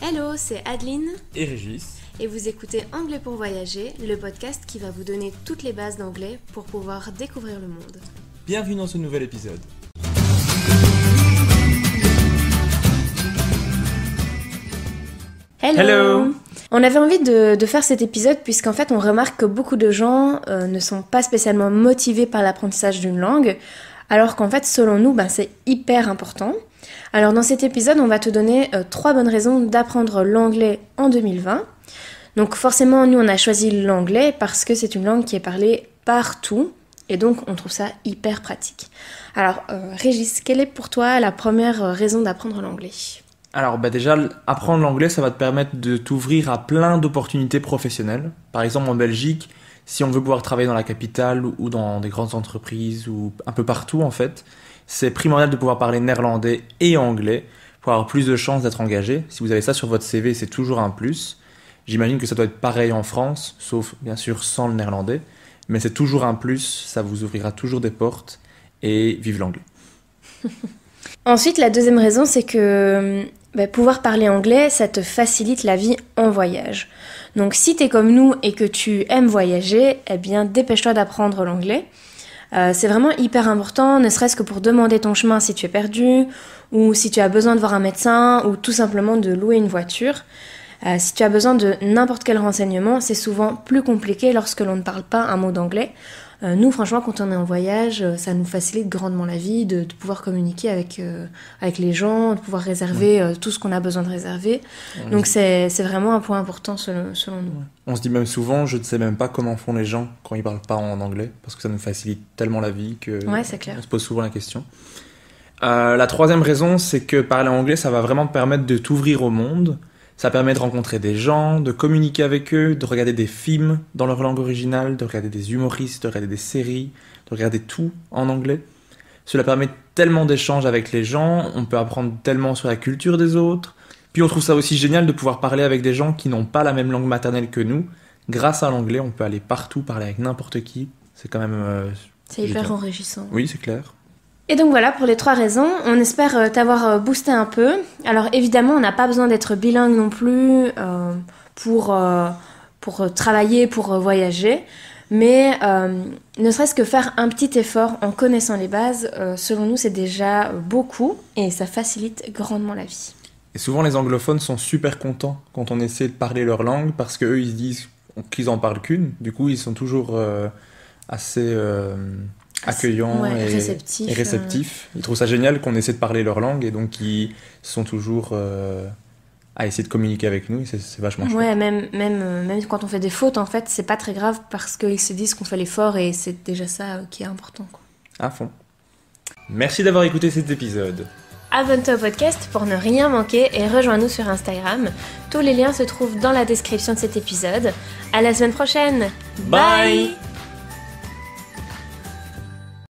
Hello, c'est Adeline et Régis. Et vous écoutez Anglais pour voyager, le podcast qui va vous donner toutes les bases d'anglais pour pouvoir découvrir le monde. Bienvenue dans ce nouvel épisode. Hello. On avait envie de faire cet épisode puisqu'en fait on remarque que beaucoup de gens ne sont pas spécialement motivés par l'apprentissage d'une langue, alors qu'en fait selon nous c'est hyper important. Alors dans cet épisode on va te donner 3 bonnes raisons d'apprendre l'anglais en 2020. Donc forcément nous on a choisi l'anglais parce que c'est une langue qui est parlée partout et donc on trouve ça hyper pratique. Alors Régis, quelle est pour toi la première raison d'apprendre l'anglais ? Alors déjà, apprendre l'anglais, ça va te permettre de t'ouvrir à plein d'opportunités professionnelles. Par exemple, en Belgique, si on veut pouvoir travailler dans la capitale ou dans des grandes entreprises ou un peu partout en fait, c'est primordial de pouvoir parler néerlandais et anglais pour avoir plus de chances d'être engagé. Si vous avez ça sur votre CV, c'est toujours un plus. J'imagine que ça doit être pareil en France, sauf bien sûr sans le néerlandais. Mais c'est toujours un plus, ça vous ouvrira toujours des portes et vive l'anglais. Ensuite, la deuxième raison, c'est que pouvoir parler anglais, ça te facilite la vie en voyage. Donc si t'es comme nous et que tu aimes voyager, eh bien dépêche-toi d'apprendre l'anglais. C'est vraiment hyper important, ne serait-ce que pour demander ton chemin si tu es perdu, ou si tu as besoin de voir un médecin, ou tout simplement de louer une voiture. Si tu as besoin de n'importe quel renseignement, c'est souvent plus compliqué lorsque l'on ne parle pas un mot d'anglais. Nous, franchement, quand on est en voyage, ça nous facilite grandement la vie de pouvoir communiquer avec les gens, de pouvoir réserver tout ce qu'on a besoin de réserver. Donc c'est vraiment un point important selon nous. On se dit même souvent, je ne sais même pas comment font les gens quand ils ne parlent pas en anglais, parce que ça nous facilite tellement la vie que c'est clair. On se pose souvent la question. La troisième raison, c'est que parler anglais, ça va vraiment te permettre de t'ouvrir au monde. Ça permet de rencontrer des gens, de communiquer avec eux, de regarder des films dans leur langue originale, de regarder des humoristes, de regarder des séries, de regarder tout en anglais. Cela permet tellement d'échanges avec les gens, on peut apprendre tellement sur la culture des autres. Puis on trouve ça aussi génial de pouvoir parler avec des gens qui n'ont pas la même langue maternelle que nous. Grâce à l'anglais, on peut aller partout, parler avec n'importe qui. C'est quand même... c'est hyper enrichissant. Oui, c'est clair. Et donc voilà pour les 3 raisons, on espère t'avoir boosté un peu. Alors évidemment on n'a pas besoin d'être bilingue non plus pour travailler, pour voyager, mais ne serait-ce que faire un petit effort en connaissant les bases, selon nous c'est déjà beaucoup et ça facilite grandement la vie. Et souvent les anglophones sont super contents quand on essaie de parler leur langue parce qu'eux ils se disent qu'ils en parlent qu'une, du coup ils sont toujours assez... accueillants et réceptifs. Ils trouvent ça génial qu'on essaie de parler leur langue et donc ils sont toujours à essayer de communiquer avec nous. C'est vachement chouette. Ouais, même quand on fait des fautes, en fait, c'est pas très grave parce qu'ils se disent qu'on fait l'effort et c'est déjà ça qui est important, quoi. À fond. Merci d'avoir écouté cet épisode. Abonne-toi au podcast pour ne rien manquer et rejoins-nous sur Instagram. Tous les liens se trouvent dans la description de cet épisode. À la semaine prochaine. Bye.